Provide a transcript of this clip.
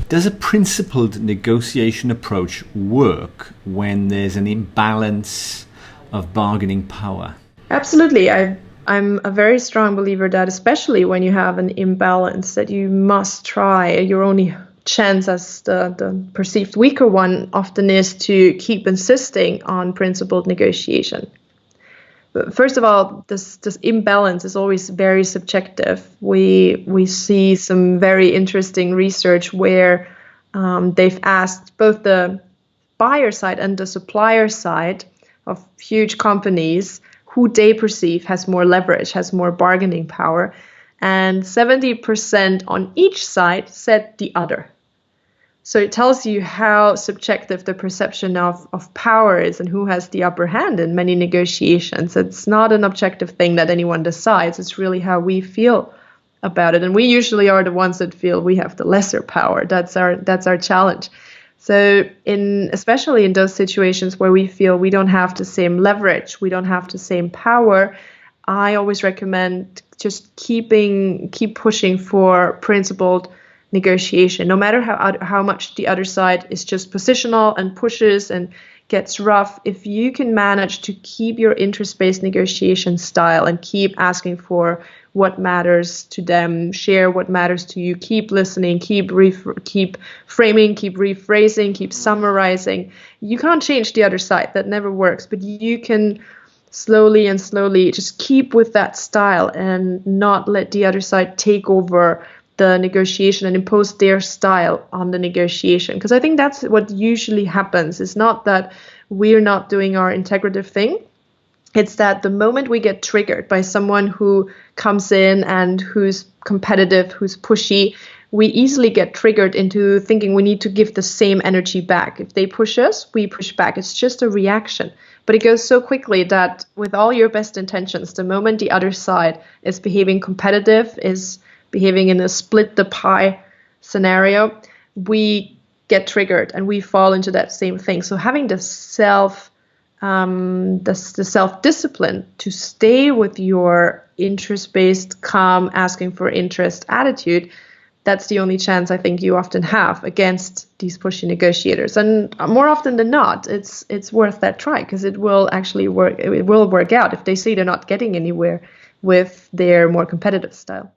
Does a principled negotiation approach work when there's an imbalance of bargaining power? Absolutely. I'm a very strong believer that especially when you have an imbalance, that you must try. Your only chance as the perceived weaker one often is to keep insisting on principled negotiation. But first of all, this imbalance is always very subjective. We see some very interesting research where they've asked both the buyer side and the supplier side of huge companies who they perceive has more leverage, has more bargaining power. And 70% on each side said the other. So it tells you how subjective the perception of power is and who has the upper hand in many negotiations. It's not an objective thing that anyone decides. It's really how we feel about it. And we usually are the ones that feel we have the lesser power. That's our challenge. So especially in those situations where we feel we don't have the same leverage, we don't have the same power, I always recommend just keep pushing for principled negotiation, no matter how much the other side is just positional and pushes and gets rough. If you can manage to keep your interest-based negotiation style and keep asking for what matters to them, share what matters to you, keep listening, keep framing, keep rephrasing, keep summarizing. You can't change the other side. That never works. But you can slowly just keep with that style and not let the other side take over the negotiation and impose their style on the negotiation. Because I think that's what usually happens. It's not that we're not doing our integrative thing. It's that the moment we get triggered by someone who comes in and who's competitive, who's pushy, we easily get triggered into thinking we need to give the same energy back. If they push us, we push back. It's just a reaction. But it goes so quickly that with all your best intentions, the moment the other side is behaving competitive, is behaving in a split the pie scenario, we get triggered and we fall into that same thing. So having the self-discipline to stay with your interest-based, calm, asking for interest attitude, that's the only chance I think you often have against these pushy negotiators. And more often than not, it's worth that try, because it will actually work. It will work out if they see they're not getting anywhere with their more competitive style.